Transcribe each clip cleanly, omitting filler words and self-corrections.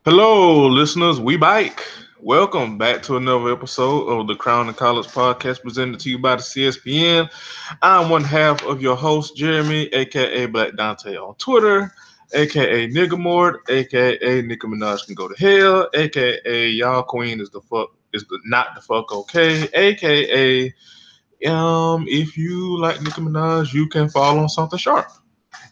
Hello, listeners. We bike. Welcome back to another episode of the Crown and College podcast presented to you by the CSPN. I'm one half of your host, Jeremy, aka Black Dante on Twitter, aka Niggamort, aka Nicki Minaj can go to hell, aka Y'all Queen is the fuck is the not the fuck okay, aka if you like Nicki Minaj, you can fall on something sharp.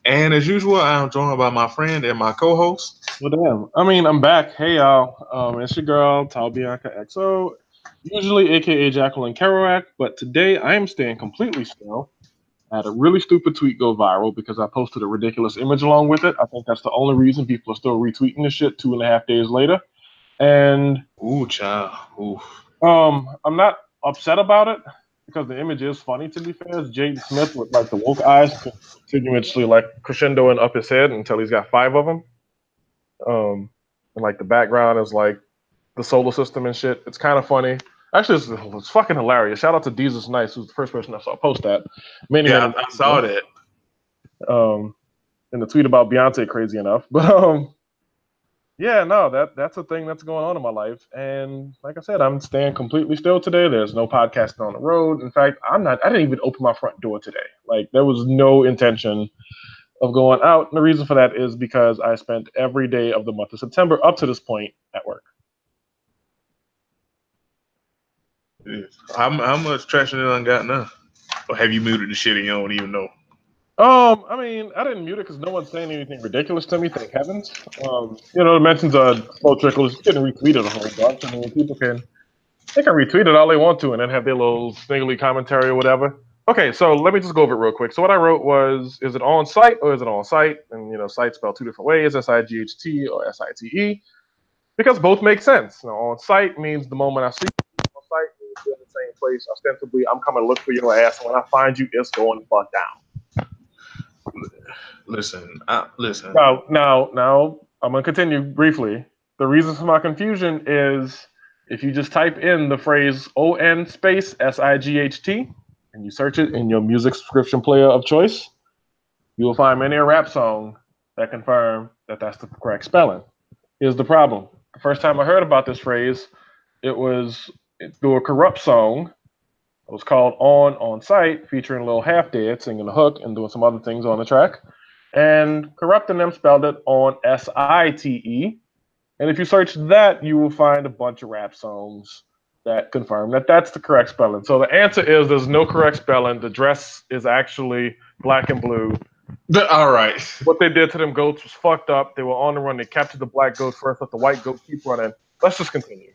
And as usual, I'm joined by my friend and my co-host. Well, damn. I'm back. Hey, y'all. It's your girl, Tal Bianca XO, usually AKA Jacqueline Kerouac, but today I am staying completely still. I had a really stupid tweet go viral because I posted a ridiculous image along with it. I think that's the only reason people are still retweeting this shit 2.5 days later. And Ooh, child. Ooh. I'm not upset about it because the image is funny, to be fair. It's Jaden Smith with like the woke eyes continuously like crescendoing up his head until he's got five of them. Um, and like the background is like the solar system and shit. It's kind of funny. Actually, it's fucking hilarious. Shout out to Jesus Nice, who's the first person I saw post that many, Yeah, many I months saw ago. that. Um, and the tweet about Beyonce, crazy enough. But yeah, no, that's a thing that's going on in my life. And like I said, I'm staying completely still today. There's no podcasting on the road. In fact, I didn't even open my front door today. Like there was no intention of going out. And the reason for that is because I spent every day of the month of September up to this point at work. Yeah. How much traction it done got now? Or have you muted the shit and you don't even know? I mean, I didn't mute it because no one's saying anything ridiculous to me. Thank heavens. The mentions a slow trickle is getting retweeted a whole bunch. I mean, they can retweet it all they want to, and then have their little sniggly commentary or whatever. Okay, so let me just go over it real quick. So what I wrote was, is it on site or is it on site? And site spelled two different ways, SIGHT or SITE, because both make sense. On site means the moment I see you on site, you're in the same place. Ostensibly, I'm coming to look for your ass, and when I find you, it's going to fuck down. Listen. Now, I'm gonna continue briefly. The reason for my confusion is if you just type in the phrase ON space SIGHT and you search it in your music subscription player of choice, you will find many a rap song that confirm that that's the correct spelling. Here's the problem. The first time I heard about this phrase, it was through a corrupt song. It was called On Site, featuring Lil Half Dead singing the hook and doing some other things on the track. And Corrupt and them spelled it on SITE. And if you search that, you will find a bunch of rap songs that confirm that that's the correct spelling. So the answer is there's no correct spelling. The dress is actually black and blue. All right. What they did to them goats was fucked up. They were on the run. They captured the black goat first, let the white goat keep running. Let's just continue.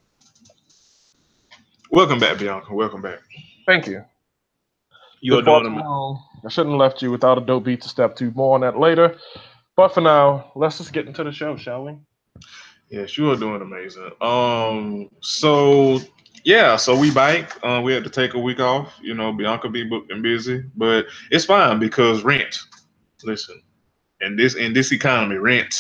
Welcome back, Bianca. Welcome back. Thank you. You are Been far doing too them. long. I shouldn't have left you without a dope beat to step to. More on that later. But for now, let's just get into the show, shall we? Yes, you are doing amazing. So yeah, so we bike. We had to take a week off. Bianca be booked and busy, but it's fine because rent. Listen, in this economy, rent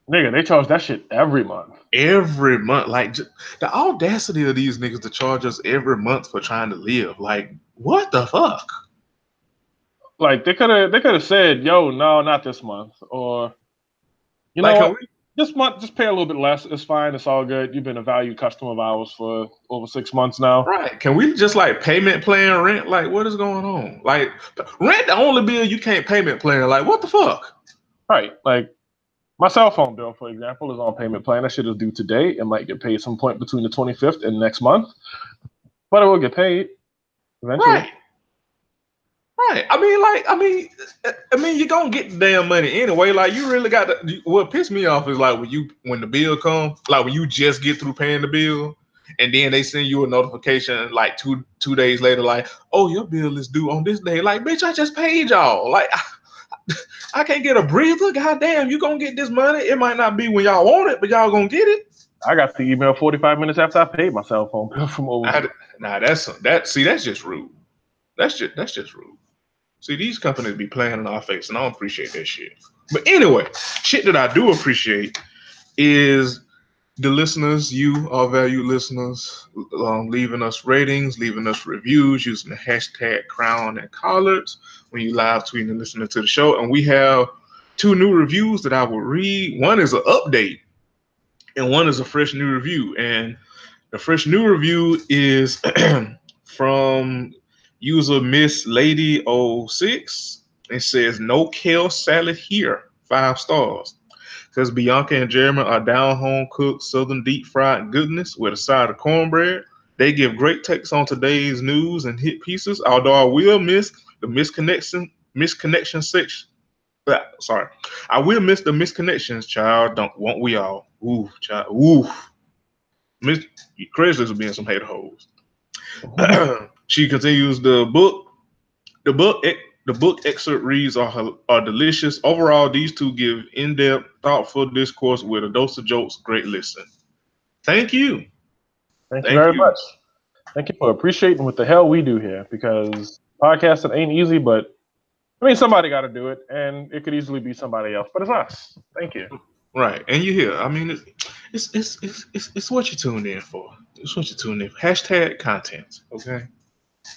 Nigga, they charge that shit every month. every month. Like the audacity of these niggas to charge us every month for trying to live. Like what the fuck? Like they could have said, "Yo, no, not this month," or you know Like can what, we this month just pay a little bit less. It's fine. It's all good. You've been a valued customer of ours for over 6 months now. right? Can we just like payment plan rent? Like what is going on? Like rent the only bill you can't payment plan. Like what the fuck? Right? Like my cell phone bill, for example, is on payment plan. That shit is due today. It might get paid some point between the 25th and next month, but it will get paid eventually. Right. Right. You're gonna get the damn money anyway. Like, you really got to. What pissed me off is like when the bill comes, like when you just get through paying the bill, and then they send you a notification like two days later, like, oh, your bill is due on this day. Like, bitch, I just paid y'all. Like, I can't get a breather. God damn, you gonna get this money. It might not be when y'all want it, but y'all gonna get it. I got the email 45 minutes after I paid my cell phone bill from I, overdue. nah, that's just rude. That's just rude. See, these companies be playing in our face, and I don't appreciate that shit. But anyway, shit that I do appreciate is the listeners, you, our valued listeners, leaving us ratings, leaving us reviews, using the hashtag Crown and Collards when you live tweeting and listening to the show. And we have two new reviews that I will read. One is an update. and one is a fresh new review. And the fresh new review is from user Miss Lady 06. It says no kale salad here, 5 stars. Says Bianca and Jeremy are down home cooked southern deep fried goodness with a side of cornbread. They give great takes on today's news and hit pieces, although I will miss the misconnection section. Sorry. I will miss the misconnections, child. Won't we all? Ooh, child. Ooh. Miss Craigslist will be in some hater holes. She continues the book the book excerpt reads are delicious. Overall, these two give in-depth, thoughtful discourse with a dose of jokes. Great listen. Thank you. Thank you very much. Thank you for appreciating what the hell we do here, because podcasting ain't easy, but I mean, somebody got to do it, and it could easily be somebody else, but it's us. Thank you. Right, and you hear. I mean, it's what you tuned in for. It's what you tuned in for. Hashtag content. Okay.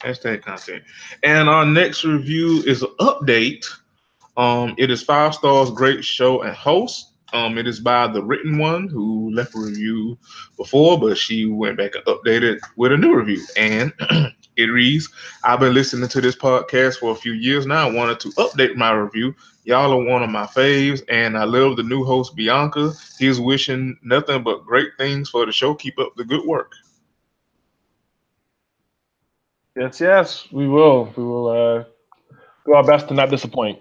Hashtag content. And our next review is an update. It is 5 stars, great show and host. It is by the written one who left a review before, but she went back and updated with a new review. And it reads, I've been listening to this podcast for a few years now. I wanted to update my review. Y'all are one of my faves, and I love the new host, Bianca. He's wishing nothing but great things for the show. Keep up the good work. Yes, we will. We will do our best to not disappoint.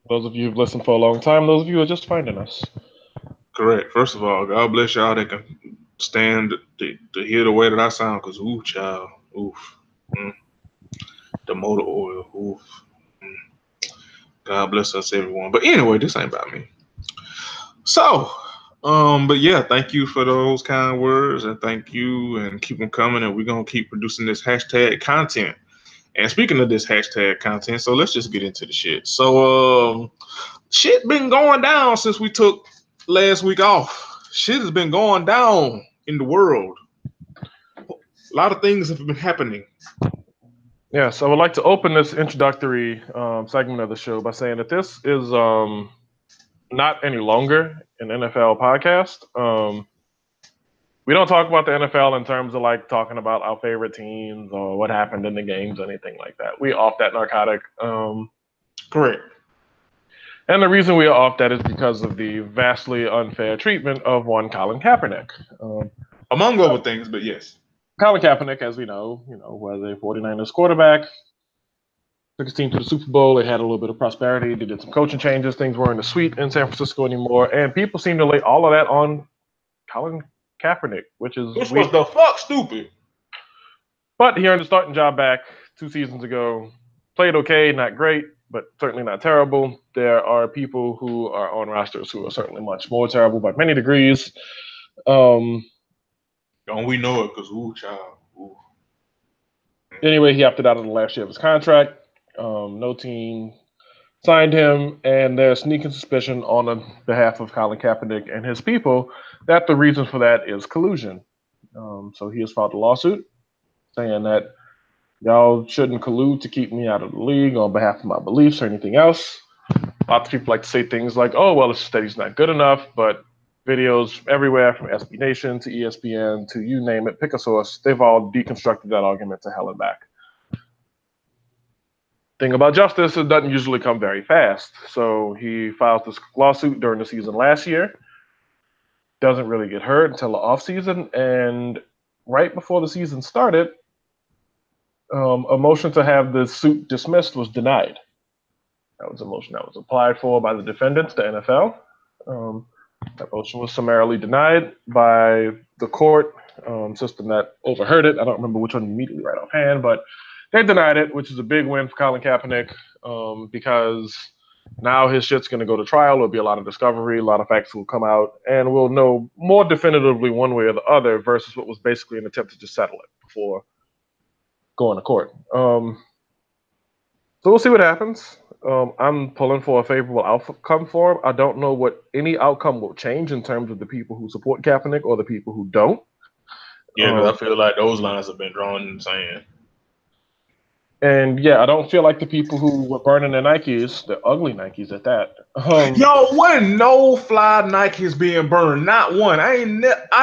Those of you who've listened for a long time, those of you who are just finding us. Correct. First of all, God bless y'all that can stand to hear the way that I sound, because, ooh, child, oof. The motor oil, oof. God bless us, everyone. But anyway, this ain't about me. So, but yeah, thank you for those kind words, and thank you, and keep them coming, and we're going to keep producing this hashtag content. And speaking of this hashtag content, so let's just get into the shit. So, shit been going down since we took last week off. Shit has been going down in the world. A lot of things have been happening. Yeah, so I would like to open this introductory segment of the show by saying that this is not any longer an NFL podcast. We don't talk about the NFL in terms of like talking about our favorite teams or what happened in the games or anything like that. We're off that narcotic. Correct. And the reason we are off that is because of the vastly unfair treatment of one Colin Kaepernick. Among other things, but yes. Colin Kaepernick, as we know, was a 49ers quarterback. Took his team to the Super Bowl. They had a little bit of prosperity. They did some coaching changes. Things weren't as sweet in San Francisco anymore. And people seem to lay all of that on Colin Kaepernick, which was the fuck stupid. But he earned a starting job back 2 seasons ago. Played okay, not great, but certainly not terrible. There are people who are on rosters who are certainly much more terrible by many degrees. Don't we know it? Because, ooh, child. Ooh. Anyway, he opted out of the last year of his contract. No team signed him, and there's sneaking suspicion on the behalf of Colin Kaepernick and his people that the reason for that is collusion. So he has filed a lawsuit saying that y'all shouldn't collude to keep me out of the league on behalf of my beliefs or anything else. Lots of people like to say things like, oh, well, it's just that he's not good enough, but videos everywhere from SB Nation to ESPN to you name it, pick a source, they've all deconstructed that argument to hell and back. Thing about justice, it doesn't usually come very fast. So he files this lawsuit during the season last year, doesn't really get heard until the offseason, and right before the season started, a motion to have the suit dismissed was denied. That was a motion that was applied for by the defendants, the NFL. That motion was summarily denied by the court system that overheard it. I don't remember which one immediately right offhand, but they denied it, which is a big win for Colin Kaepernick because now his shit's going to go to trial. There'll be a lot of discovery, a lot of facts will come out, and we'll know more definitively one way or the other versus what was basically an attempt to just settle it before going to court. So we'll see what happens. I'm pulling for a favorable outcome for him. I don't know what any outcome will change in terms of the people who support Kaepernick or the people who don't. Yeah, because I feel like those lines have been drawn in the sand. And yeah, I don't feel like the people who were burning their Nikes, the ugly Nikes at that. Yo, wasn't no fly Nikes being burned. Not one. I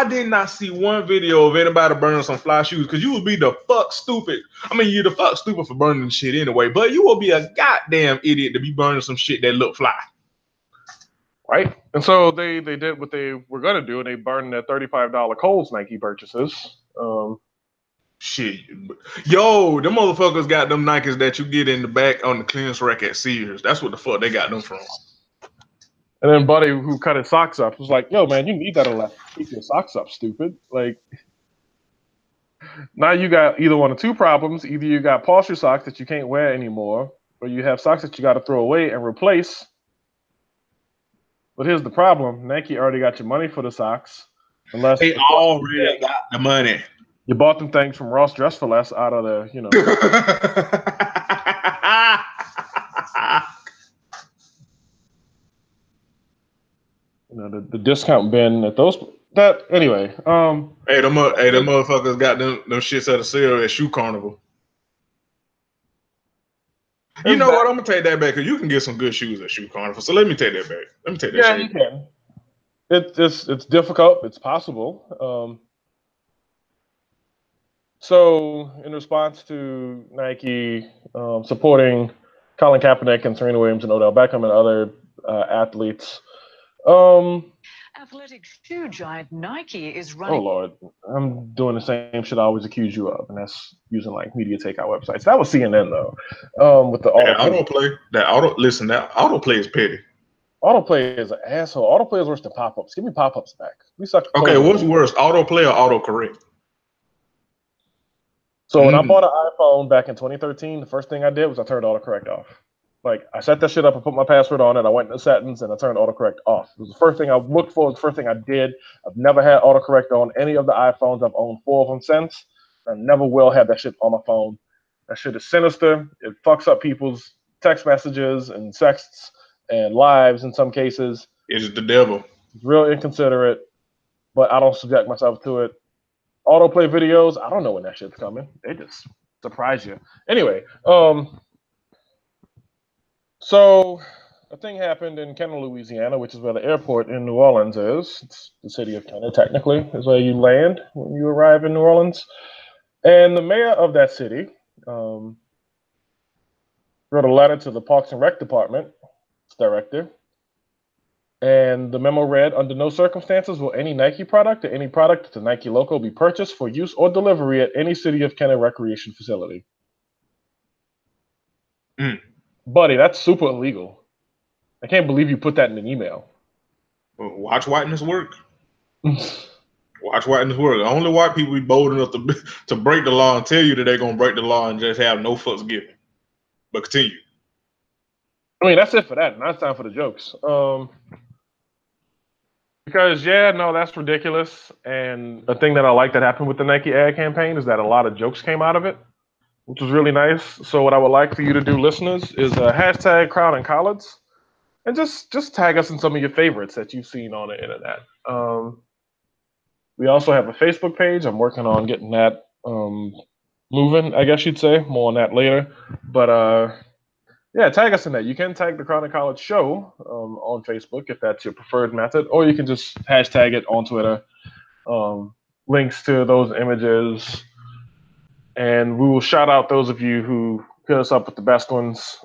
did not see one video of anybody burning some fly shoes because you would be the fuck stupid. I mean, you're the fuck stupid for burning shit anyway, but you will be a goddamn idiot to be burning some shit that look fly. Right? And so they did what they were going to do, and they burned their $35 Kohl's Nike purchases. Shit. Yo, them motherfuckers got them Nikes that you get in the back on the clearance rack at Sears. That's what the fuck they got them from. And then Buddy, who cut his socks up, was like, yo, man, you need that to keep your socks up, stupid. Like, now you got either one of two problems. Either you got posture socks that you can't wear anymore, or you have socks that you got to throw away and replace. But here's the problem. Nike already got your money for the socks. Unless they already got the money. You bought them things from Ross Dress for Less out of the, you know. The discount bin at those. That anyway. Hey, them motherfuckers got them shits at a sale at Shoe Carnival. You know what? I'm gonna take that back because you can get some good shoes at Shoe Carnival. So let me take that back. Let me take that. Yeah, you can. It's difficult. It's possible. So in response to Nike supporting Colin Kaepernick and Serena Williams and Odell Beckham and other athletes. Athletic shoe giant Nike is running. Oh Lord, I'm doing the same shit I always accuse you of, and that's using like media takeout websites. That was CNN though, with the autoplay. That autoplay is petty. Autoplay is an asshole. Autoplay is worse than pop-ups. Give me pop-ups back. We suck. Okay, what's worse, autoplay or autocorrect? So when I bought an iPhone back in 2013, the first thing I did was I turned autocorrect off. Like, I set that shit up and put my password on it. I went into settings and I turned autocorrect off. It was the first thing I looked for. It was the first thing I did. I've never had autocorrect on any of the iPhones. I've owned 4 of them since. I never will have that shit on my phone. That shit is sinister. It fucks up people's text messages and texts and lives in some cases. It's the devil. It's real inconsiderate, but I don't subject myself to it. Autoplay videos, I don't know when that shit's coming. They just surprise you. Anyway, so a thing happened in Kenner, Louisiana, which is where the airport in New Orleans is. It's the city of Kenner, technically, is where you land when you arrive in New Orleans. And the mayor of that city wrote a letter to the Parks and Rec Department, its director. And the memo read, under no circumstances will any Nike product or any product at the Nike logo be purchased for use or delivery at any city of Kenner recreation facility. Buddy, that's super illegal. I can't believe you put that in an email. Watch whiteness work. Watch whiteness work. Only white people be bold enough to break the law and tell you that they're going to break the law and just have no fucks given. But continue. I mean, that's it for that. Now it's time for the jokes. Because, yeah, no, that's ridiculous. And the thing that I like that happened with the Nike ad campaign is that a lot of jokes came out of it, which was really nice. So what I would like for you to do, listeners, is hashtag Crown and College, and just tag us in some of your favorites that you've seen on the internet. We also have a Facebook page. I'm working on getting that moving, I guess you'd say. More on that later. But, yeah, tag us in that. You can tag the Crown and College Show on Facebook if that's your preferred method, or you can just hashtag it on Twitter. Links to those images, and we will shout out those of you who hit us up with the best ones.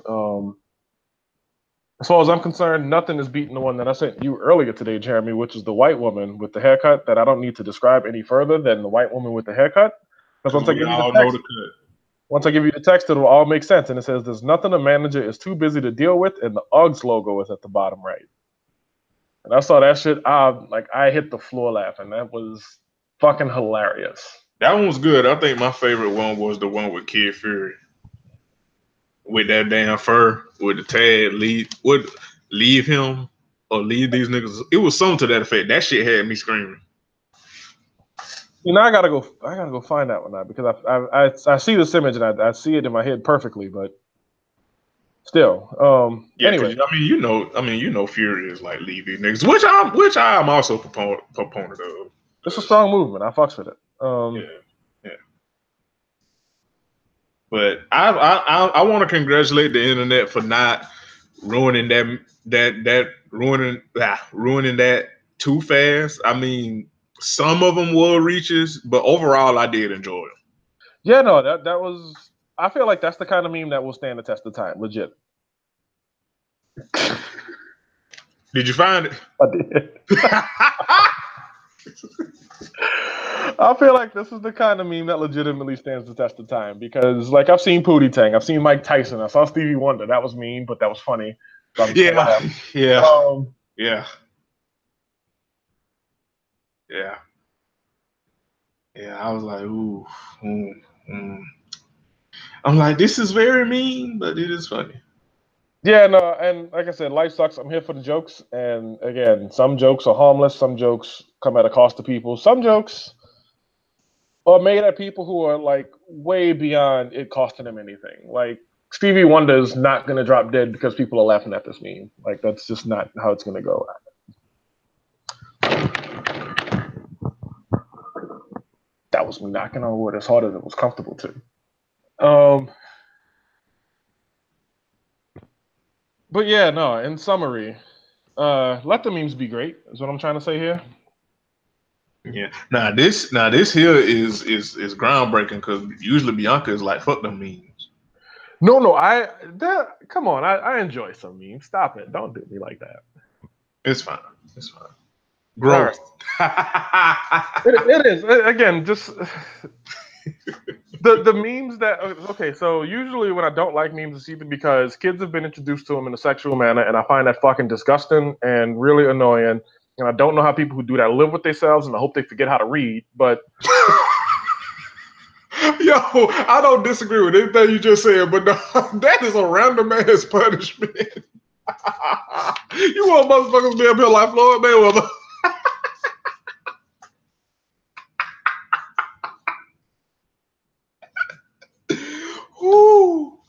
As far as I'm concerned, nothing is beating the one that I sent you earlier today, Jeremy, which is the white woman with the haircut that I don't need to describe any further than the white woman with the haircut. Because once I give you the text, it'll all make sense. And it says, there's nothing a manager is too busy to deal with, and the Uggs logo is at the bottom right. And I saw that shit, I hit the floor laughing. That was fucking hilarious. That one was good. I think my favorite one was the one with Kid Fury. With that damn fur, with the tag, leave him or leave these niggas. It was something to that effect. That shit had me screaming. You know, I gotta go find that one now because I see this image and I see it in my head perfectly, but still. Yeah, anyway, I mean, you know, Fury is like leave these niggas, which I'm also proponent of. It's a strong movement. I fucks with it. But I want to congratulate the internet for not ruining ruining that too fast. I mean, some of them were reaches, but overall, I did enjoy them. Yeah, no, that was. I feel like that's the kind of meme that will stand the test of time. Legit. Did you find it? I did. I feel like this is the kind of meme that legitimately stands the test of time because, like, I've seen Pootie Tang, I've seen Mike Tyson, I saw Stevie Wonder. That was mean, but that was funny. So Yeah. I was like, ooh. I'm like, this is very mean, but it is funny. Yeah, no, and like I said, life sucks. I'm here for the jokes, and again, some jokes are harmless. Some jokes come at a cost to people. Some jokes are made at people who are like way beyond it costing them anything. Like Stevie Wonder is not gonna drop dead because people are laughing at this meme. Like that's just not how it's gonna go. That was me knocking on wood as hard as it was comfortable to. But yeah, no. In summary, let the memes be great. Is what I'm trying to say here. Yeah. Now this here is groundbreaking because usually Bianca is like, fuck them memes. No, come on. I enjoy some memes. Stop it. Don't do me like that. It's fine. It's fine. Growth. It is. Again, just the memes that okay, so usually when I don't like memes, it's either because kids have been introduced to them in a sexual manner, and I find that fucking disgusting and really annoying. And I don't know how people who do that live with themselves, and I hope they forget how to read. But yo, I don't disagree with anything you just said, but no, that is a random ass punishment. You want motherfuckers to be up here like Floyd Mayweather? Ooh.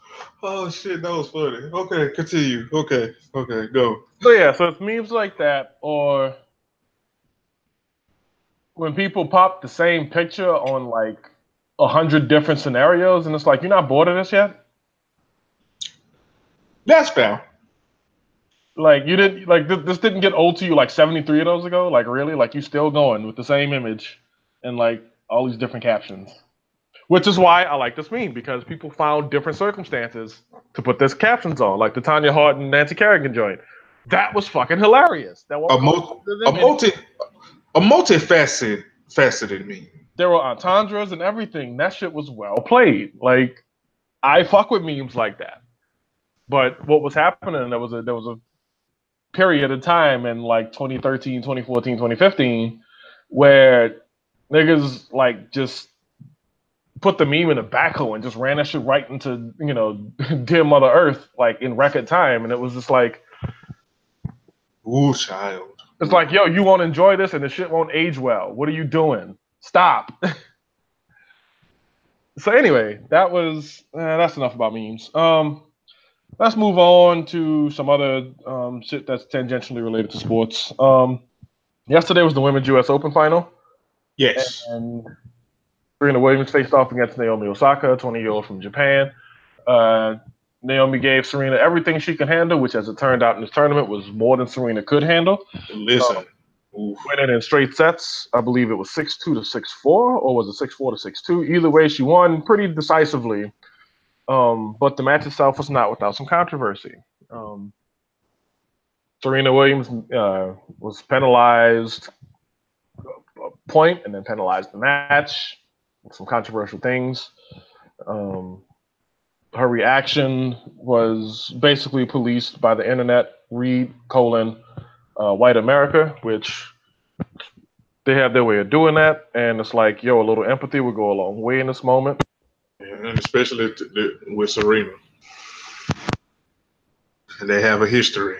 Oh shit, that was funny. Okay, continue. Okay, go. So yeah, so it's memes like that, or when people pop the same picture on like 100 different scenarios, and it's like, you're not bored of this yet? That's fair. Like you didn't like this didn't get old to you like 73 of those ago? Like really? Like you still going with the same image and like all these different captions. Which is why I like this meme, because people found different circumstances to put this captions on, like the Tanya Hart and Nancy Kerrigan joint. That was fucking hilarious. That a multifaceted meme. There were entendres and everything. That shit was well played. Like I fuck with memes like that. But what was happening? There was a period of time in like 2013, 2014, 2015 where niggas like just put the meme in a backhoe and just ran that shit right into, dear Mother Earth, like in record time. And it was just like, ooh, child. It's like, yo, you won't enjoy this and the shit won't age well. What are you doing? Stop. So anyway, that's enough about memes. Let's move on to some other shit that's tangentially related to sports. Yesterday was the Women's U.S. Open final. Yes. And Serena Williams faced off against Naomi Osaka, 20-year-old from Japan. Naomi gave Serena everything she could handle, which, as it turned out in this tournament, was more than Serena could handle. Listen. Winning in straight sets. I believe it was 6-2 to 6-4, or was it 6-4 to 6-2? Either way, she won pretty decisively. But the match itself was not without some controversy. Serena Williams was penalized a point and then penalized the match. Some controversial things. Her reaction was basically policed by the internet. Read, white America, which they have their way of doing that. And it's like, yo, a little empathy would go a long way in this moment. And especially with Serena. They have a history.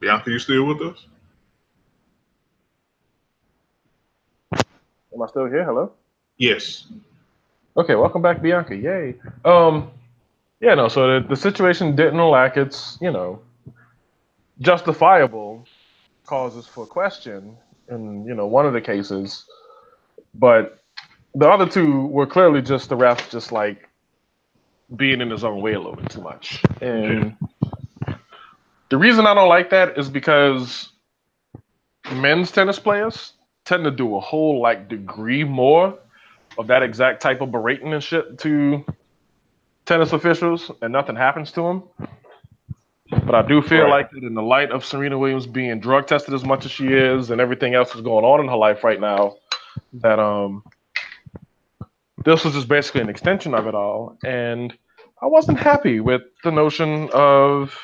Bianca, you still with us? Am I still here? Hello? Yes. Okay, welcome back, Bianca. Yay. Yeah, no, so the situation didn't lack its, justifiable causes for question. in one of the cases, but the other two were clearly just the ref just like being in his own way a little bit too much. And the reason I don't like that is because men's tennis players tend to do a whole like degree more of that exact type of berating and shit to tennis officials, and nothing happens to them. But I do feel like that in the light of Serena Williams being drug tested as much as she is, and everything else that's going on in her life right now, that this was just basically an extension of it all. And I wasn't happy with the notion of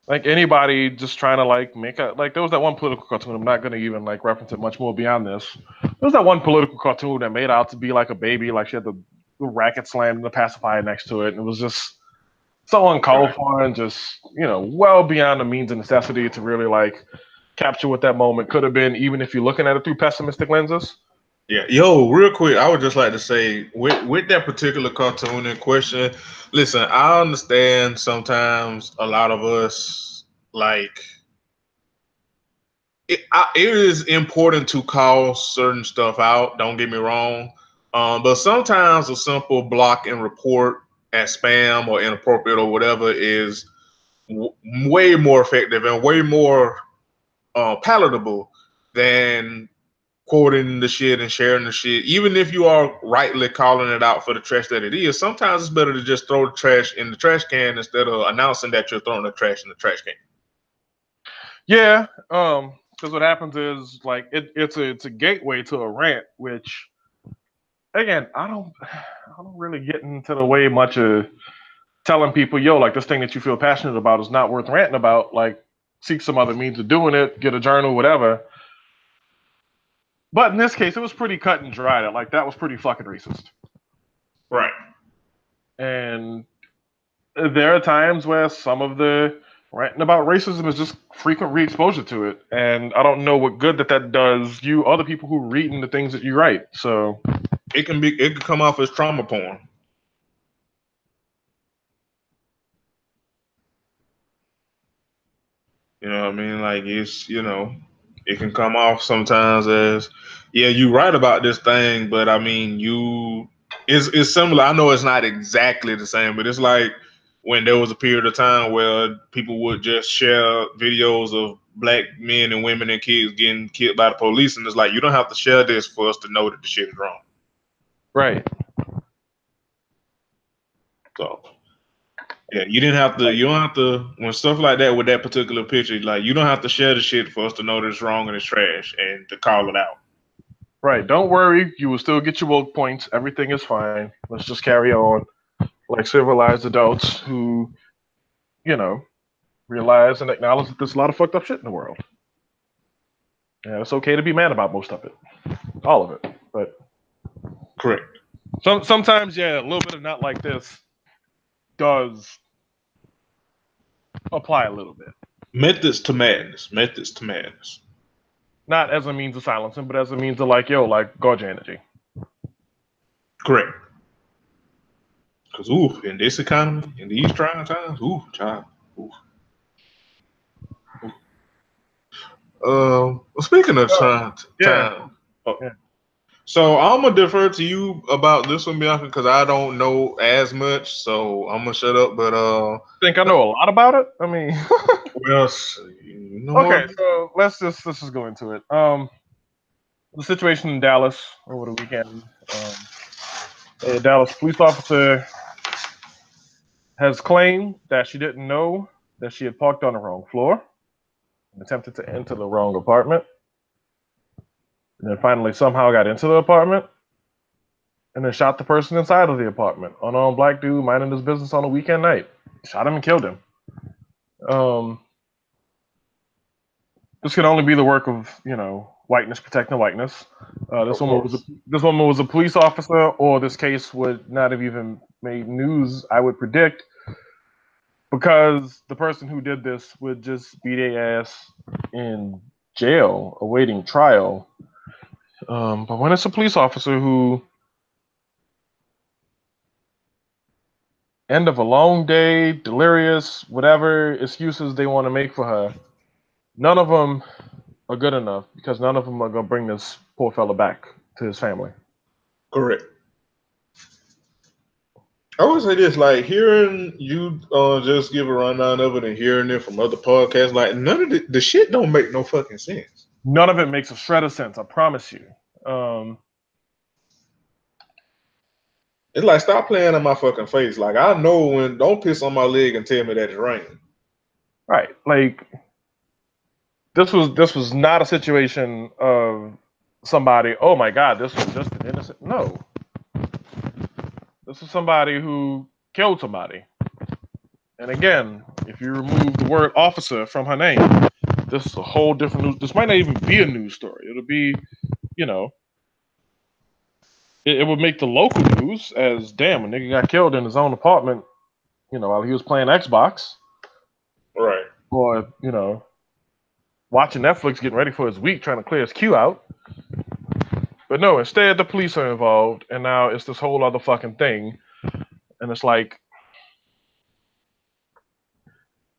like anybody just trying to like make a like there was that one political cartoon. I'm not gonna even like reference it much more beyond this. There was that one political cartoon that made out to be like a baby, like she had the racket slammed and the pacifier next to it, and it was just so uncalled for and just well beyond the means of necessity to really like capture what that moment could have been, even if you're looking at it through pessimistic lenses. Yeah, yo, real quick, I would just like to say with that particular cartoon in question, listen, I understand sometimes a lot of us like it is important to call certain stuff out. Don't get me wrong, but sometimes a simple block and report as spam or inappropriate or whatever is way more effective and way more palatable than quoting the shit and sharing the shit. Even if you are rightly calling it out for the trash that it is, sometimes it's better to just throw the trash in the trash can instead of announcing that you're throwing the trash in the trash can. Yeah, because what happens is like it's a gateway to a rant, which again I don't really get into the way much of telling people, yo, like this thing that you feel passionate about is not worth ranting about. Like seek some other means of doing it, get a journal, whatever. But in this case, it was pretty cut and dry. That like that was pretty fucking racist. Right. And there are times where some of the ranting about racism is just frequent re-exposure to it, and I don't know what good that does you other people who reading the things that you write. So it can come off as trauma porn. You know what I mean? Like it's it can come off sometimes as, yeah, you write about this thing, but I mean it's similar. I know it's not exactly the same, but it's like when there was a period of time where people would just share videos of black men and women and kids getting killed by the police, and it's like you don't have to share this for us to know that the shit is wrong. Right. So yeah, you don't have to when stuff like that with that particular picture, like you don't have to share the shit for us to know that it's wrong and it's trash and to call it out. Right. Don't worry. You will still get your woke points. Everything is fine. Let's just carry on like civilized adults who, realize and acknowledge that there's a lot of fucked up shit in the world. Yeah, it's okay to be mad about most of it. All of it. But correct. Sometimes, yeah, a little bit of not like this does apply a little bit. Methods to madness. Not as a means of silencing, but as a means of like, yo, like gauge energy. Correct. Because in this economy, in these trying times, child. Speaking of trying time. Yeah. So I'm gonna defer to you about this one, Bianca, because I don't know as much. So I'm gonna shut up. But think I know a lot about it. I mean, well, okay. So let's just go into it. The situation in Dallas over the weekend. A Dallas police officer has claimed that she didn't know that she had parked on the wrong floor and attempted to enter the wrong apartment. And then finally somehow got into the apartment and then shot the person inside of the apartment. Unarmed black dude minding his business on a weekend night. Shot him and killed him. This can only be the work of, whiteness protecting whiteness. This woman was a police officer, or this case would not have even made news, I would predict, because the person who did this would just be their ass in jail awaiting trial. But when it's a police officer who, end of a long day, delirious, whatever excuses they want to make for her, none of them are good enough because none of them are gonna bring this poor fella back to his family. Correct. I would say this, like hearing you just give a rundown of it and hearing it from other podcasts, like none of the shit don't make no fucking sense. None of it makes a shred of sense. I promise you. It's like stop playing in my fucking face. Like I know when don't piss on my leg and tell me that it's raining. Right, like this was not a situation of somebody. Oh my God, this was just an innocent. No, this is somebody who killed somebody. And again, if you remove the word officer from her name, this is a whole different news. This might not even be a news story. It'll be, you know, it would make the local news as damn, a nigga got killed in his own apartment, you know, while he was playing Xbox. Right. Or, you know, watching Netflix getting ready for his week, trying to clear his queue out. But no, instead the police are involved, and now it's this whole other fucking thing. And it's like,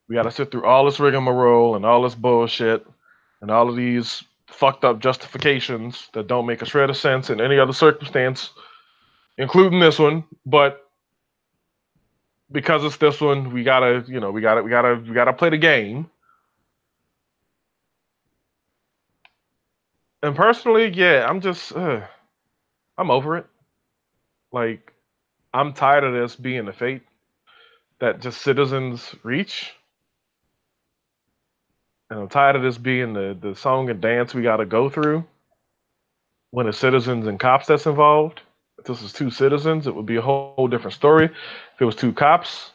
we got to sit through all this rigmarole and all this bullshit and all of these fucked up justifications that don't make a shred of sense in any other circumstance, including this one. But because it's this one, we gotta play the game. And personally, yeah, I'm over it. Like, I'm tired of this being the fate that just citizens reach. And I'm tired of this being the song and dance we got to go through when it's citizens and cops that's involved. If this is two citizens, it would be a whole different story. If it was two cops,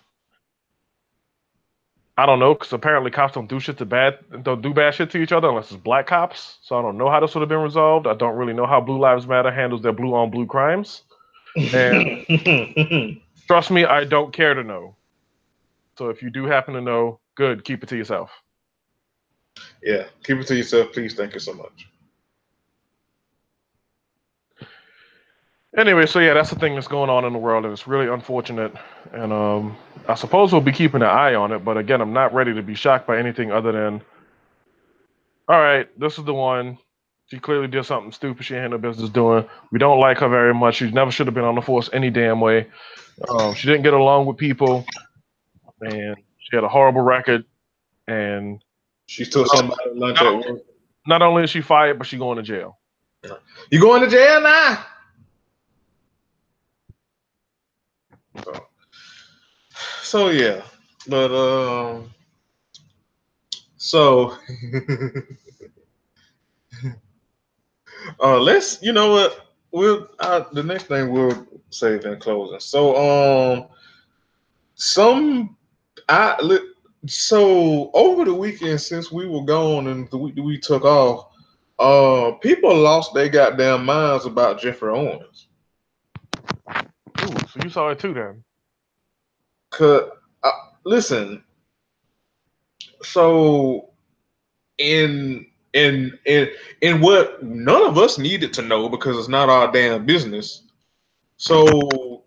I don't know, because apparently cops don't do bad shit to each other unless it's black cops. So I don't know how this would have been resolved. I don't really know how Blue Lives Matter handles their blue on blue crimes. And trust me, I don't care to know. So if you do happen to know, good, keep it to yourself. Yeah, keep it to yourself, please. Thank you so much. Anyway, so yeah, that's the thing that's going on in the world, and it's really unfortunate. And I suppose we'll be keeping an eye on it, but again, I'm not ready to be shocked by anything other than, all right, this is the one. She clearly did something stupid she had no business doing. We don't like her very much. She never should have been on the force any damn way. She didn't get along with people, and she had a horrible record. And she took somebody at lunch at work. Not only is she fired, but she's going to jail. You going to jail now? So yeah, but so let's, you know what, we'll the next thing we'll save in closing. So so over the weekend, since we were gone and the week that we took off, people lost their goddamn minds about Jeffrey Owens. Ooh, so you saw it too then? Listen, so in what none of us needed to know because it's not our damn business. So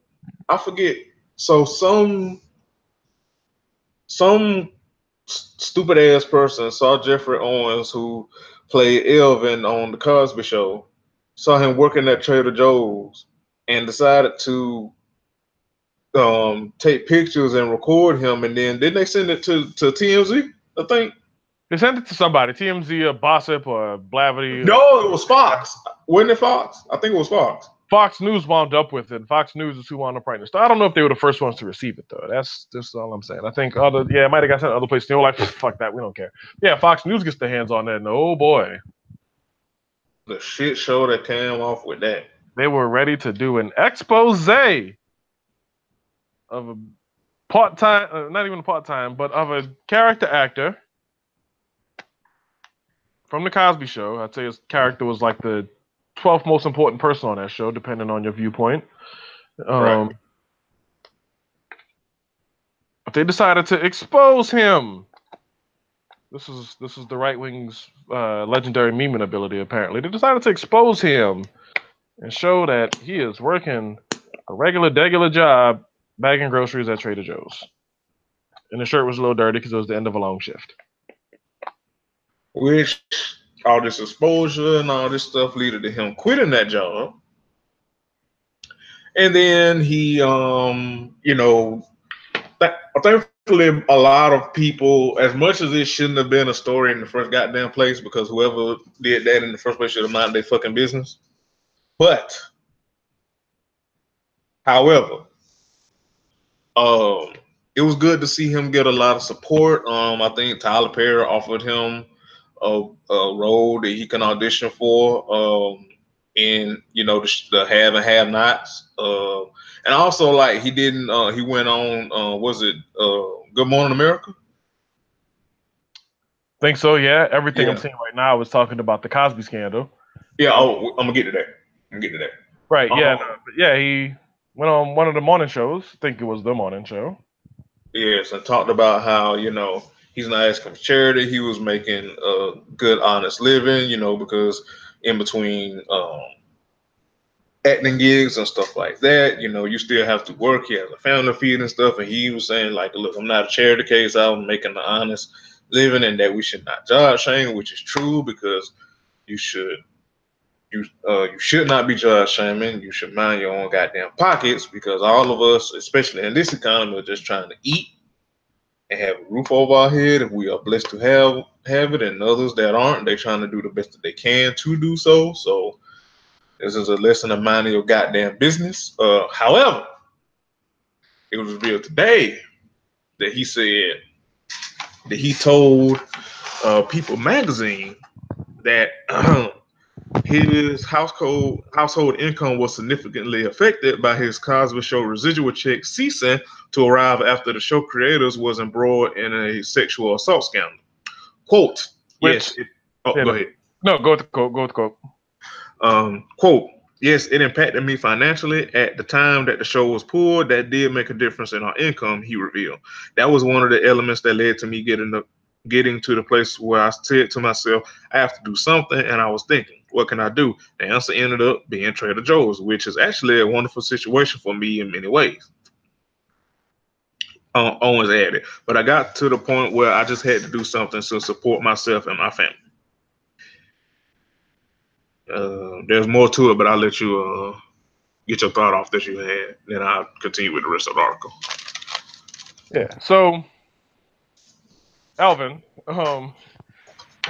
I forget. So some stupid ass person saw Jeffrey Owens, who played Elvin on the Cosby Show, saw him working at Trader Joe's and decided to take pictures and record him, and then didn't they send it to TMZ? I think they sent it to somebody, TMZ or Gossip or Blavity. No, it was Fox. Wasn't it Fox? I think it was Fox. Fox News wound up with it. Fox News is who wound up writing it. So I don't know if they were the first ones to receive it though. That's all I'm saying. I think it might have got sent to other places. They were like, fuck that, we don't care. Yeah, Fox News gets their hands on that, and oh boy, the shit show that came off with that. They were ready to do an expose of a part-time, not even part-time, but of a character actor from the Cosby Show. I'd say his character was like the 12th most important person on that show, depending on your viewpoint. Right. But they decided to expose him. This is the right wing's legendary memeing ability. Apparently, they decided to expose him and show that he is working a regular job bagging groceries at Trader Joe's. And the shirt was a little dirty because it was the end of a long shift. Which all this exposure and all this stuff leading to him quitting that job. And then he, thankfully, a lot of people, as much as it shouldn't have been a story in the first goddamn place, because whoever did that in the first place should have minded their fucking business. But, however, it was good to see him get a lot of support. I think Tyler Perry offered him a role that he can audition for. In the have and have nots. And also like he didn't. He went on. Was it Good Morning America? Think so, yeah. Everything I'm seeing right now is talking about the Cosby scandal. Yeah, I'm gonna get to that. Right, yeah. Yeah, he went on one of the morning shows. I think it was the morning show. Yes, and talked about how, he's not asking for charity. He was making a good, honest living, because in between acting gigs and stuff like that, you still have to work. He has a family to feed and stuff. And he was saying, like, look, I'm not a charity case. I'm making an honest living, and that we should not judge shaming, which is true, because you should not be judge shaming. You should mind your own goddamn pockets, because all of us, especially in this economy, are just trying to eat and have a roof over our head. If we are blessed to have it, and others that aren't, they're trying to do the best that they can to do so. So this is a lesson of minding your goddamn business. However, it was revealed today that he said that he told People Magazine that his household income was significantly affected by his Cosby Show residual check ceasing to arrive after the show creators was embroiled in a sexual assault scandal. Quote, go ahead. No, go with the quote. Quote, yes, it impacted me financially at the time that the show was pulled. That did make a difference in our income, he revealed. That was one of the elements that led to me getting to the place where I said to myself, I have to do something. And I was thinking, what can I do? The answer ended up being Trader Joe's, which is actually a wonderful situation for me in many ways. Owens added, but I got to the point where I just had to do something to support myself and my family. There's more to it, but I'll let you get your thought off that you had. Then I'll continue with the rest of the article. Yeah. So, Alvin, it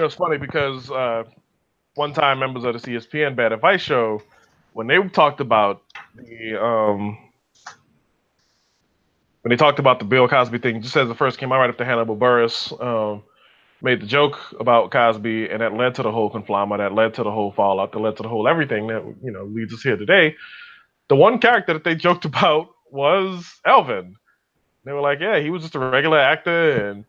was funny because one time members of the CSPN Bad Advice show, when they talked about the Bill Cosby thing, just as it first came out right after Hannibal Buress made the joke about Cosby, and that led to the whole conflama, that led to the whole fallout, that led to the whole everything that leads us here today. The one character that they joked about was Alvin. They were like, yeah, he was just a regular actor, and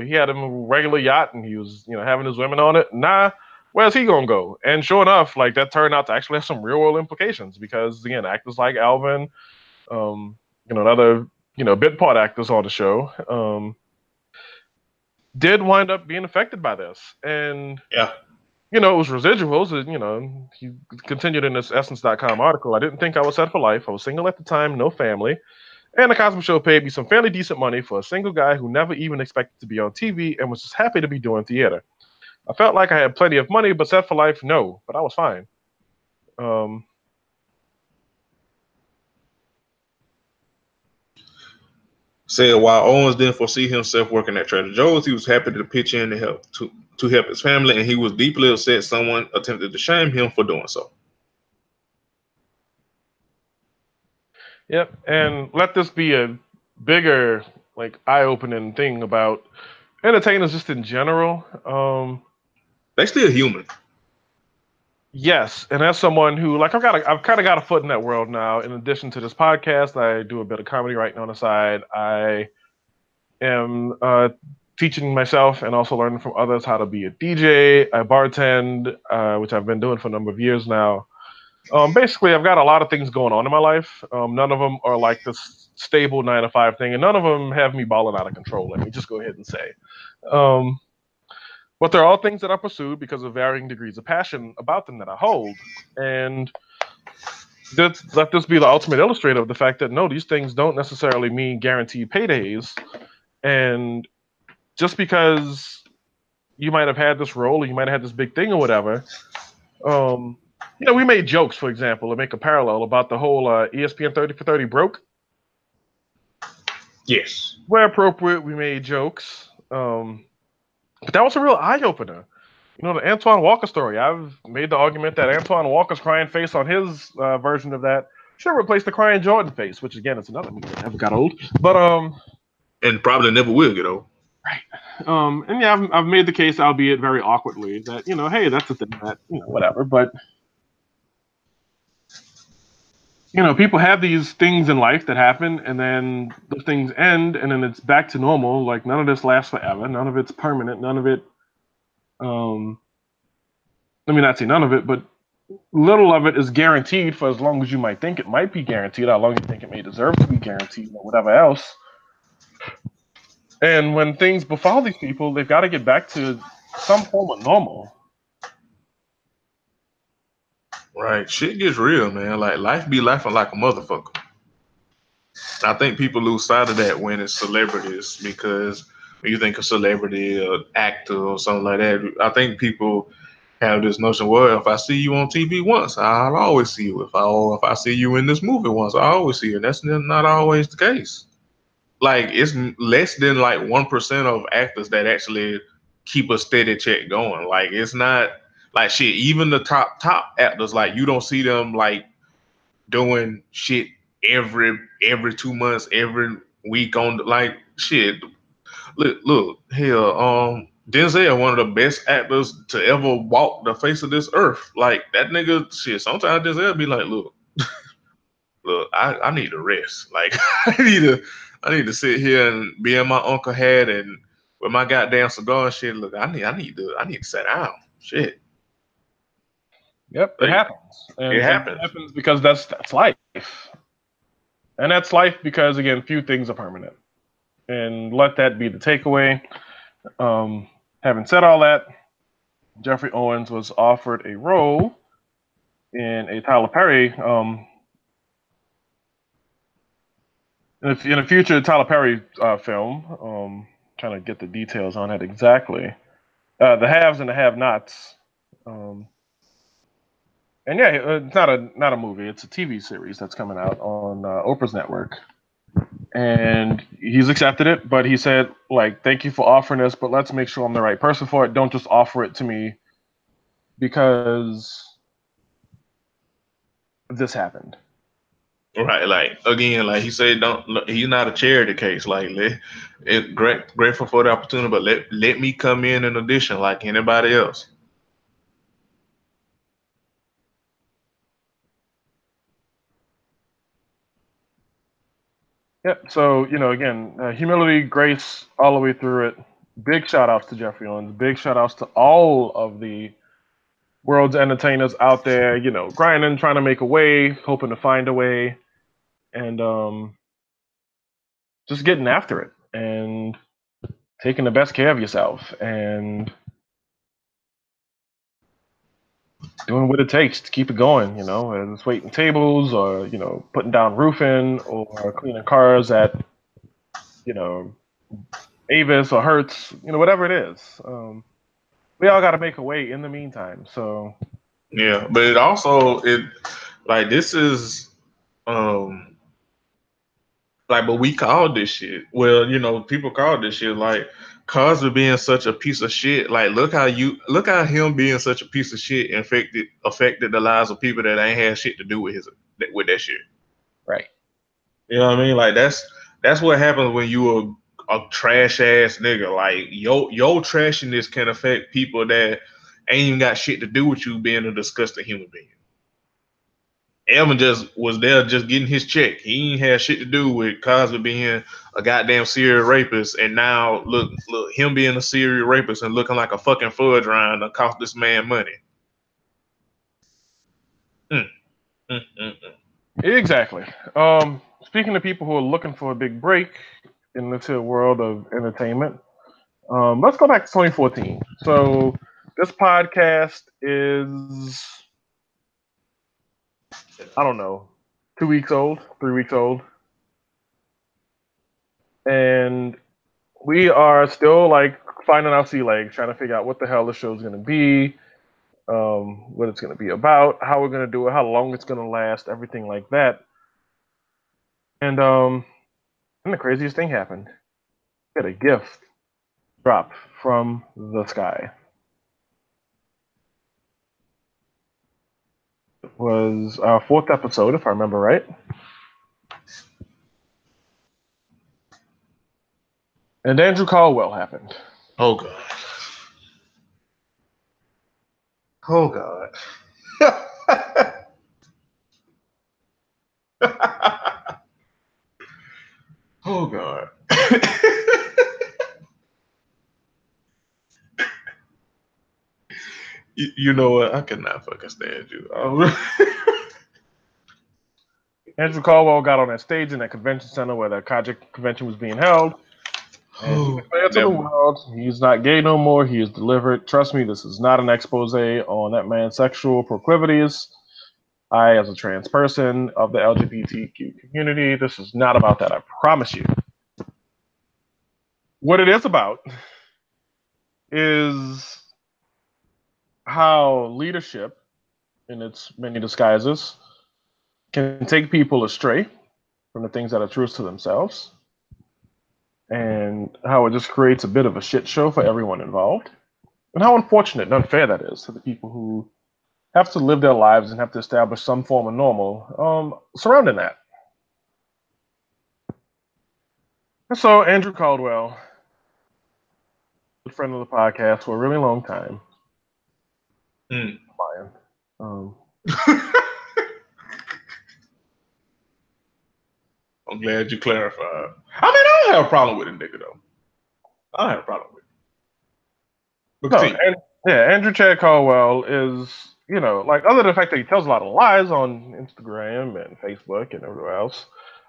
he had a regular yacht, and he was having his women on it. Nah, where's he gonna go? And sure enough, like that turned out to actually have some real world implications, because again, actors like Alvin, other bit part actors on the show, did wind up being affected by this. And yeah, it was residuals. He continued in this Essence.com article. I didn't think I was set for life. I was single at the time, no family. And the Cosby Show paid me some fairly decent money for a single guy who never even expected to be on TV and was just happy to be doing theater. I felt like I had plenty of money, but set for life, no. But I was fine. Said while Owens didn't foresee himself working at Trader Joe's, he was happy to pitch in to help his family, and he was deeply upset someone attempted to shame him for doing so. Yep, and let this be a bigger, eye-opening thing about entertainers just in general. They still human. Yes, and as someone who, I've kind of got a foot in that world now. In addition to this podcast, I do a bit of comedy right now on the side. I am teaching myself and also learning from others how to be a DJ. I bartend, which I've been doing for a number of years now. Basically, I've got a lot of things going on in my life. None of them are like this stable 9-to-5 thing, and none of them have me balling out of control. Let me just go ahead and say. But they're all things that I pursued because of varying degrees of passion about them that I hold. And let this be the ultimate illustrator of the fact that, no, these things don't necessarily mean guaranteed paydays. And just because you might have had this role, or you might have had this big thing or whatever. We made jokes, for example, to make a parallel about the whole ESPN 30 for 30 broke. Yes. Where appropriate, we made jokes. But that was a real eye opener. The Antoine Walker story. I've made the argument that Antoine Walker's crying face on his version of that should replace the crying Jordan face, which again is another movie that never got old. But and probably never will get old. Right. And yeah, I've made the case, albeit very awkwardly, that hey, that's the thing that whatever. But people have these things in life that happen, and then those things end, and then it's back to normal. Like none of this lasts forever. None of it's permanent. None of it. Let me not say none of it, but little of it is guaranteed for as long as you might think it might be guaranteed, how long you think it may deserve to be guaranteed, or whatever else. And when things befall these people, they've got to get back to some form of normal. Right. Shit gets real, man. Like, life be lifing like a motherfucker. I think people lose sight of that when it's celebrities, because when you think of celebrity or actor or something like that, I think people have this notion, well, if I see you on TV once, I'll always see you. If I see you in this movie once, I always see you. And that's not always the case. Like, it's less than like 1% of actors that actually keep a steady check going. Like, it's not like shit. Even the top actors, like, you don't see them like doing shit every 2 months, every week on like shit. Look, hell, Denzel, one of the best actors to ever walk the face of this earth. Like, that nigga, shit. Sometimes Denzel be like, look, I need to rest. Like, I need to sit here and be in my uncle hat and with my goddamn cigar and shit. Look, I need to sit down. Shit. Yep, it happens. It happens. It happens because that's life. And that's life because, again, few things are permanent. And let that be the takeaway. Having said all that, Jeffrey Owens was offered a role in a Tyler Perry, in a future Tyler Perry film. Trying to get the details on it exactly. The Haves and the Have-Nots. And yeah, it's not a movie. It's a TV series that's coming out on Oprah's network. And he's accepted it, but he said, like, thank you for offering this, but let's make sure I'm the right person for it. Don't just offer it to me because this happened. Right, like, again, like he said, he's not a charity case. Like, grateful for the opportunity, but let me come in addition like anybody else. Yep. So, again, humility, grace, all the way through it. Big shout outs to Jeffrey Owens. Big shout outs to all of the world's entertainers out there, grinding, trying to make a way, hoping to find a way, and just getting after it and taking the best care of yourself and doing what it takes to keep it going, whether it's waiting tables or, putting down roofing or cleaning cars at, Avis or Hertz, whatever it is. We all got to make a way in the meantime. So yeah, but it also like this is like, but we call this shit. Well, people call this shit like Cosby being such a piece of shit. Like, look how him being such a piece of shit affected the lives of people that ain't had shit to do with that shit. Right. You know what I mean? Like, that's what happens when you a trash ass nigga. Like, your trashiness can affect people that ain't even got shit to do with you being a disgusting human being. Evan just was there just getting his check. He ain't had shit to do with Cosby being a goddamn serial rapist. And now look, him being a serial rapist and looking like a fucking fudge round to cost this man money. Exactly. Speaking of people who are looking for a big break into the world of entertainment, let's go back to 2014. So this podcast is, I don't know, 2 weeks old, 3 weeks old. And we are still like finding our sea legs, trying to figure out what the hell the show's going to be, what it's going to be about, how we're going to do it, how long it's going to last, everything like that. And the craziest thing happened. We had a gift drop from the sky. It was our 4th episode, if I remember right. And Andrew Caldwell happened. Oh God. Oh God. Oh God. You know what? I cannot fucking stand you. Andrew Caldwell got on that stage in that convention center where the Kajik convention was being held. And he declared to the world, he's not gay no more. He is delivered. Trust me, this is not an expose on that man's sexual proclivities. I, as a trans person of the LGBTQ community, this is not about that. I promise you. What it is about is how leadership, in its many disguises, can take people astray from the things that are truest to themselves, and how it just creates a bit of a shit show for everyone involved, and how unfortunate and unfair that is to the people who have to live their lives and have to establish some form of normal surrounding that. And so Andrew Caldwell, a friend of the podcast for a really long time, I'm glad you clarified. I mean, I don't have a problem with it, nigga, though. I don't have a problem with it. Andrew Chad Caldwell is, like, other than the fact that he tells a lot of lies on Instagram and Facebook and everywhere else,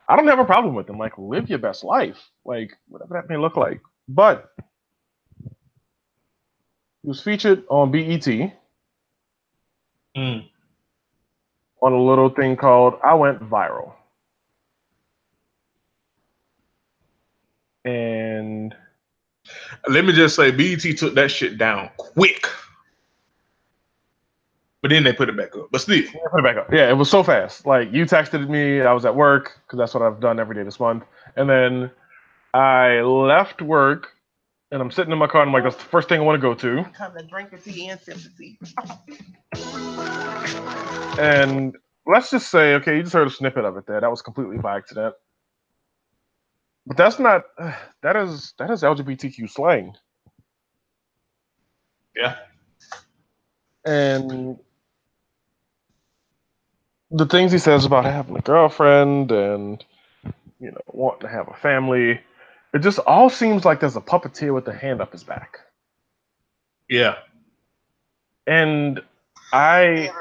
I don't have a problem with him. Like, live your best life, like, whatever that may look like. But he was featured on BET on a little thing called I Went Viral. And let me just say, BET took that shit down quick. But then they put it back up. But still. They put it back up. Yeah, it was so fast. Like, you texted me, I was at work, because that's what I've done every day this month. And then I left work, and I'm sitting in my car, and I'm like, that's the first thing I want to go to. Because I drink the tea and sip the tea. And let's just say, okay, you just heard a snippet of it there. That was completely by accident. But that's not, that is LGBTQ slang. Yeah. And the things he says about having a girlfriend and, wanting to have a family, it just all seems like there's a puppeteer with a hand up his back. Yeah. And I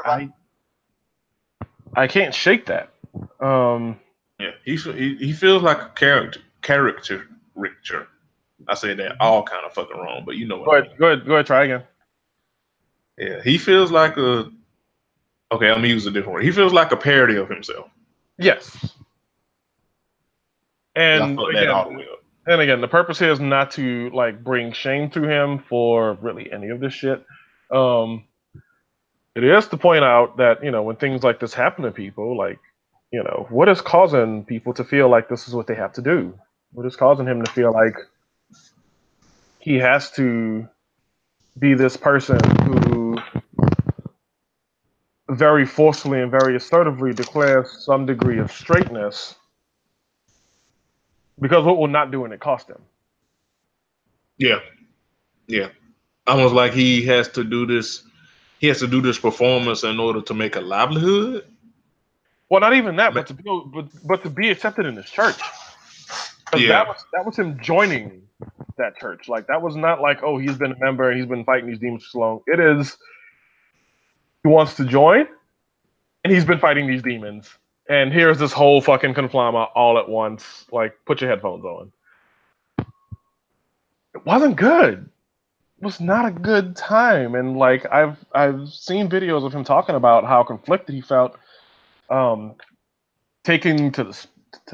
can't shake that. Yeah, he feels like a character. I say that all kind of fucking wrong, but you know what? Go ahead, try again. Yeah, he feels like a. Okay, I'm gonna use a different word. He feels like a parody of himself. Yes. And again, the purpose here is not to like bring shame to him for really any of this shit. It is to point out that when things like this happen to people, like what is causing people to feel like this is what they have to do? What is causing him to feel like he has to be this person who very forcefully and very assertively declares some degree of straightness, because what will not doing it cost him? Yeah. Almost like he has to do this. He has to do this performance in order to make a livelihood. Well, not even that, but to be accepted in his church. Yeah. That was him joining that church. Like, that was not like, oh, he's been a member and he's been fighting these demons for so long. It is, he wants to join, and he's been fighting these demons. And here's this whole fucking conflama all at once. Like, put your headphones on. It wasn't good. It was not a good time. And like, I've seen videos of him talking about how conflicted he felt, taking to the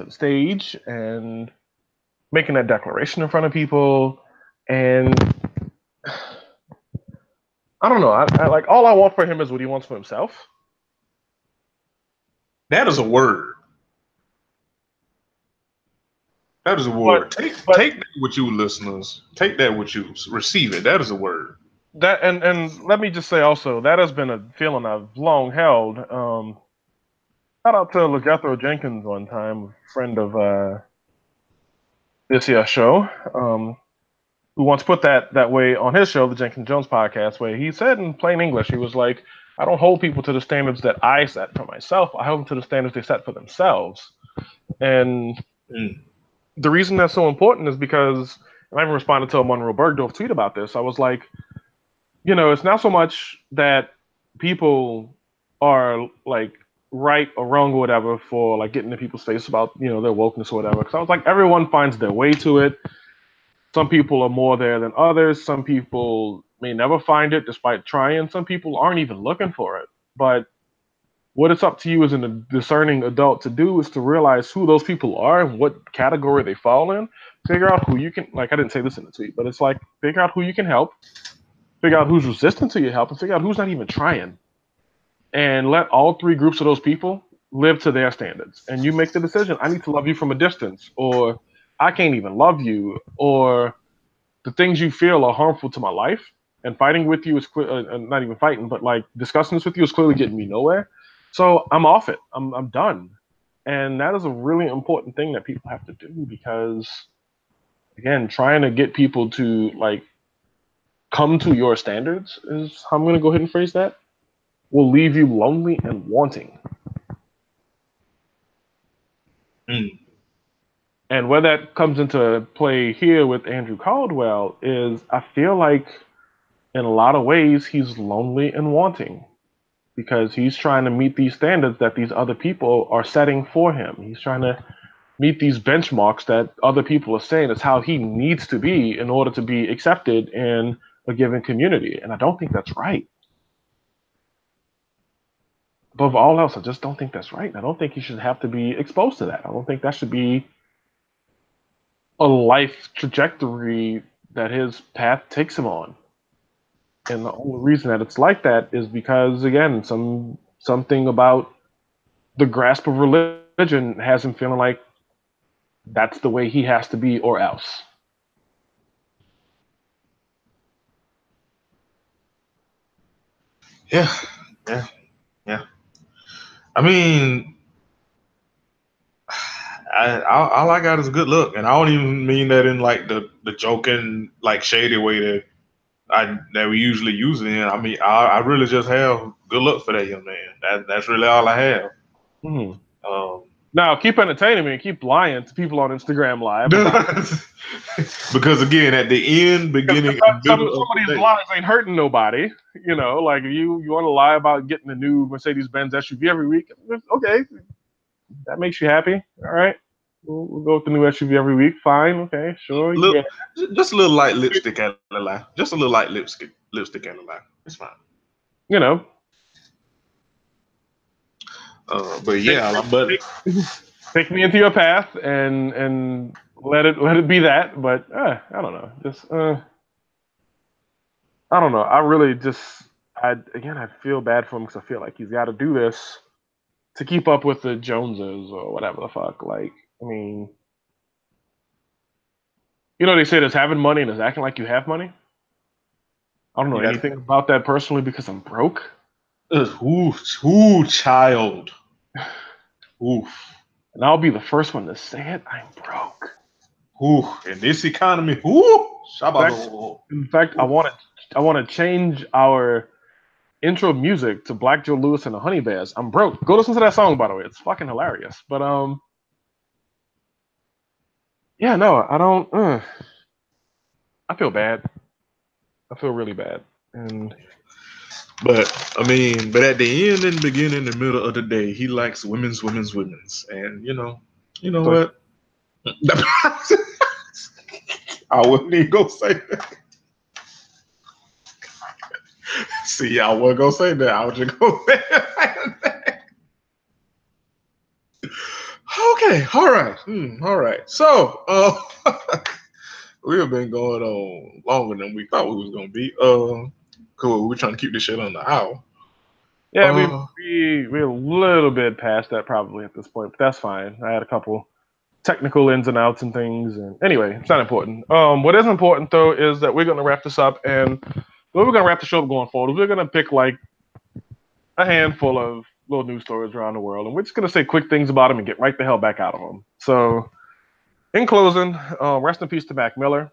stage and making that declaration in front of people, and I don't know. I like all I want for him is what he wants for himself. That is a word. That is a word. Take that with you, listeners. Take that with you. Receive it. That is a word. That and let me just say also that has been a feeling I've long held. Shout out to Legethro Jenkins one time, a friend of this here show, who once put that way on his show, the Jenkins Jones podcast, where he said in plain English, he was like, I don't hold people to the standards that I set for myself. I hold them to the standards they set for themselves. And the reason that's so important is because, and I even responded to a Monroe Bergdorf tweet about this. I was like, it's not so much that people are like right or wrong or whatever for like getting in people's face about, their wokeness or whatever. Because I was like, everyone finds their way to it. Some people are more there than others. Some people may never find it despite trying. Some people aren't even looking for it. But what it's up to you as a discerning adult to do is to realize who those people are and what category they fall in. Figure out who you can, like I didn't say this in the tweet, but it's like figure out who you can help, figure out who's resistant to your help, and figure out who's not even trying. And let all three groups of those people live to their standards. And you make the decision, I need to love you from a distance, or I can't even love you, or the things you feel are harmful to my life, and fighting with you is not even fighting, but like discussing this with you is clearly getting me nowhere. So I'm off it. I'm done. And that is a really important thing that people have to do because, again, trying to get people to like come to your standards is how I'm going to go ahead and phrase that, will leave you lonely and wanting. And where that comes into play here with Andrew Caldwell is I feel like in a lot of ways he's lonely and wanting because he's trying to meet these standards that these other people are setting for him. He's trying to meet these benchmarks that other people are saying is how he needs to be in order to be accepted in a given community. And I don't think that's right. Above all else, I just don't think that's right. I don't think he should have to be exposed to that. I don't think that should be a life trajectory that his path takes him on. And the only reason that it's like that is because, again, something about the grasp of religion has him feeling like that's the way he has to be or else. Yeah. I mean, all I got is good luck, and I don't even mean that in like the joking, like shady way that we usually use it in. I mean, I really just have good luck for that young man. That's really all I have. Now, keep entertaining me and keep lying to people on Instagram Live. Because again, at the end, beginning, some of these lies ain't hurting nobody. Like you want to lie about getting a new Mercedes-Benz SUV every week. Okay, that makes you happy. All right, we'll go with the new SUV every week. Fine. Okay, sure. Just a little light lipstick and a lie. Just a little light lipstick and a lie. It's fine. But yeah, take me into your path and let it be that. But I don't know. Just I don't know. I really I feel bad for him because I feel like he's got to do this to keep up with the Joneses or whatever the fuck. Like, I mean, they say there's having money and there's acting like you have money. I don't know anything about that personally because I'm broke. Ooh, child. Oof. And I'll be the first one to say it. I'm broke. Ooh, in this economy. Ooh. In fact, I want to change our intro music to Black Joe Lewis and the Honey Bears. I'm broke. Go listen to that song, by the way. It's fucking hilarious. But yeah, no, I don't. I feel bad. I feel really bad. But at the end and beginning and middle of the day, he likes women's. And you know what? I wouldn't even go say that. See, I wasn't gonna say that. I was just gonna say that. Okay, all right. So, we have been going on longer than we thought we was gonna be. Cool. We're trying to keep this shit on the hour. Yeah, we're a little bit past that probably at this point, but that's fine. I had a couple technical ins and outs and things, and anyway, it's not important. What is important though is that we're gonna wrap this up, and the way we're gonna wrap the show up going forward is we're gonna pick like a handful of little news stories around the world, and we're just gonna say quick things about them and get right the hell back out of them. So, in closing, rest in peace to Mac Miller.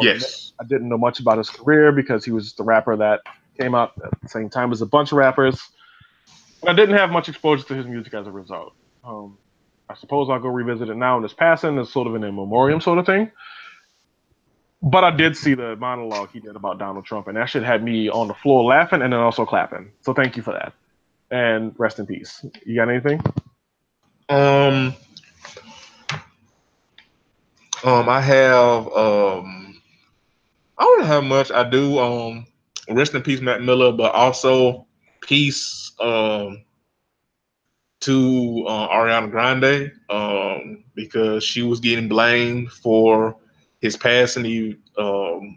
Yes. I didn't know much about his career because he was just a rapper that came out at the same time as a bunch of rappers. But I didn't have much exposure to his music as a result. I suppose I'll go revisit it now in his passing as sort of an in memoriam sort of thing. But I did see the monologue he did about Donald Trump, and that shit had me on the floor laughing and then also clapping. So thank you for that. And rest in peace. You got anything? I have I don't have much. I do rest in peace, Mac Miller, but also peace to Ariana Grande, because she was getting blamed for his passing,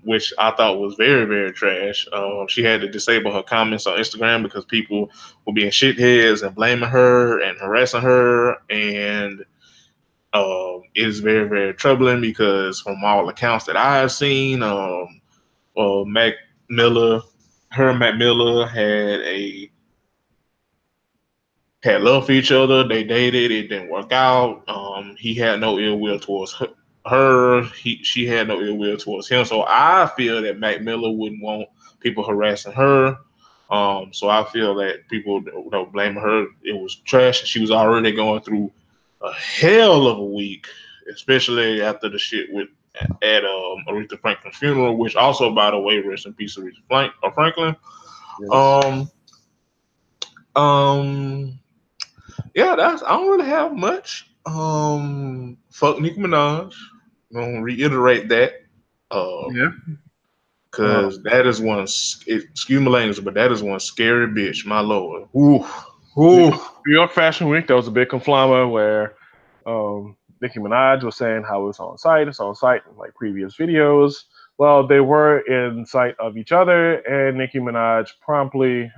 which I thought was very, very trash. She had to disable her comments on Instagram because people were being shitheads and blaming her and harassing her, and it is very, very troubling because from all accounts that I have seen, Mac Miller had love for each other. They dated. It didn't work out. He had no ill will towards her. She had no ill will towards him. So I feel that Mac Miller wouldn't want people harassing her. So I feel that people don't blame her. It was trash. She was already going through a hell of a week, especially after the shit at Aretha Franklin's funeral, which also, by the way, rest in peace, Aretha Franklin. Yes. Yeah, I don't really have much. Fuck Nicki Minaj. I'm gonna reiterate that. Yeah. Cause that is one. Excuse my language, but that is one scary bitch. My lord. Ooh. New York Fashion Week, there was a big conflama where Nicki Minaj was saying how it's on site in like previous videos. Well, they were in sight of each other, and Nicki Minaj promptly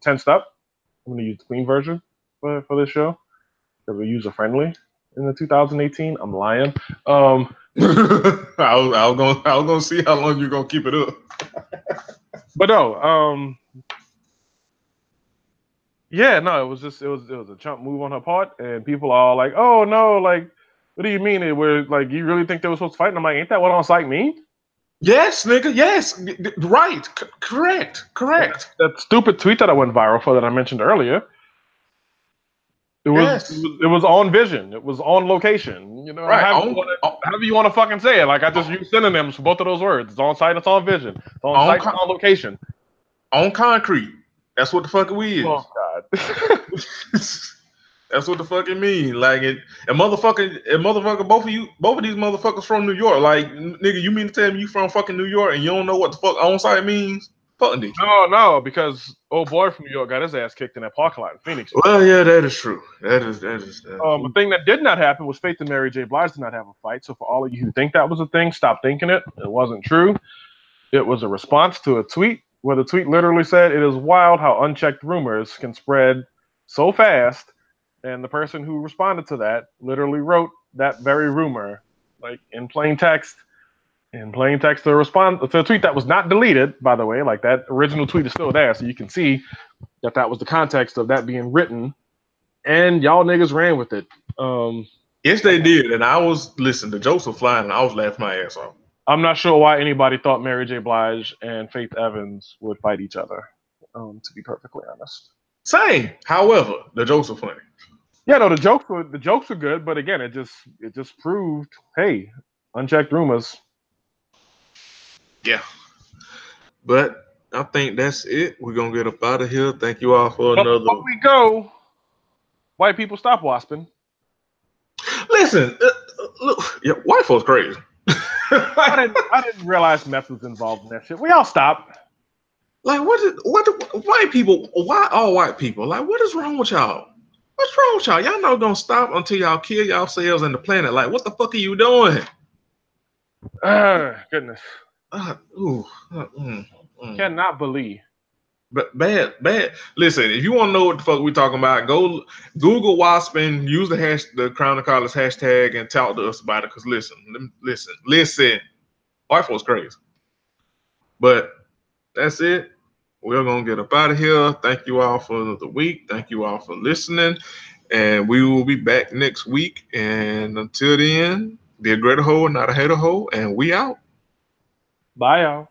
tensed up. I'm going to use the clean version for this show because we're user friendly in the 2018. I'm lying. I was gonna see how long you're gonna keep it up. But no, yeah, no, it was a chump move on her part, and people are all like, "Oh no, like, what do you mean? It were like you really think they were supposed to fight?" And I'm like, "Ain't that what on site mean?" Yes, nigga. Yes, right. Correct. That stupid tweet that I went viral for that I mentioned earlier. It was on Vision. It was on location. You know, right. However you want to fucking say it. Like I just use synonyms for both of those words. It's on site. It's on Vision. It's on site. It's on location. On concrete. That's what the fuck we is. Oh God. That's what the fuck it mean. Like it motherfucker, both of these motherfuckers from New York. Like, nigga, you mean to tell me you from fucking New York and you don't know what the fuck on site means? Fuck nigga. No, because old boy from New York got his ass kicked in that parking lot in Phoenix. Well, yeah, that is true. That is. The thing that did not happen was Faith and Mary J. Blige did not have a fight. So for all of you who think that was a thing, stop thinking it. It wasn't true. It was a response to a tweet where the tweet literally said, "It is wild how unchecked rumors can spread so fast." And the person who responded to that literally wrote that very rumor, like in plain text. In plain text to respond to a tweet that was not deleted, by the way. Like that original tweet is still there, so you can see that was the context of that being written. And y'all niggas ran with it. Yes, they did. And the jokes were flying, and I was laughing my ass off. I'm not sure why anybody thought Mary J. Blige and Faith Evans would fight each other, to be perfectly honest. Same. However, the jokes were funny. Yeah, no, the jokes were good, but again, it just proved, hey, unchecked rumors. Yeah. But I think that's it. We're gonna get up out of here. Thank you all for another. Before we go, white people stop wasping. Listen, look, yeah, white folks crazy. I didn't realize meth was involved in that shit. We all stop. Like, white people? Why all white people? Like, what is wrong with y'all? What's wrong with y'all? Y'all not gonna stop until y'all kill yourselves and the planet. Like, what the fuck are you doing? Goodness. Cannot believe. But bad. Listen, if you want to know what the fuck we talking about, go Google Waspin, use the Crown of College hashtag, and talk to us about it. Cause listen, white folks crazy. But that's it. We're gonna get up out of here. Thank you all for the week. Thank you all for listening, and we will be back next week. And until then, be a greater hoe, not a hater hoe, and we out. Bye, y'all.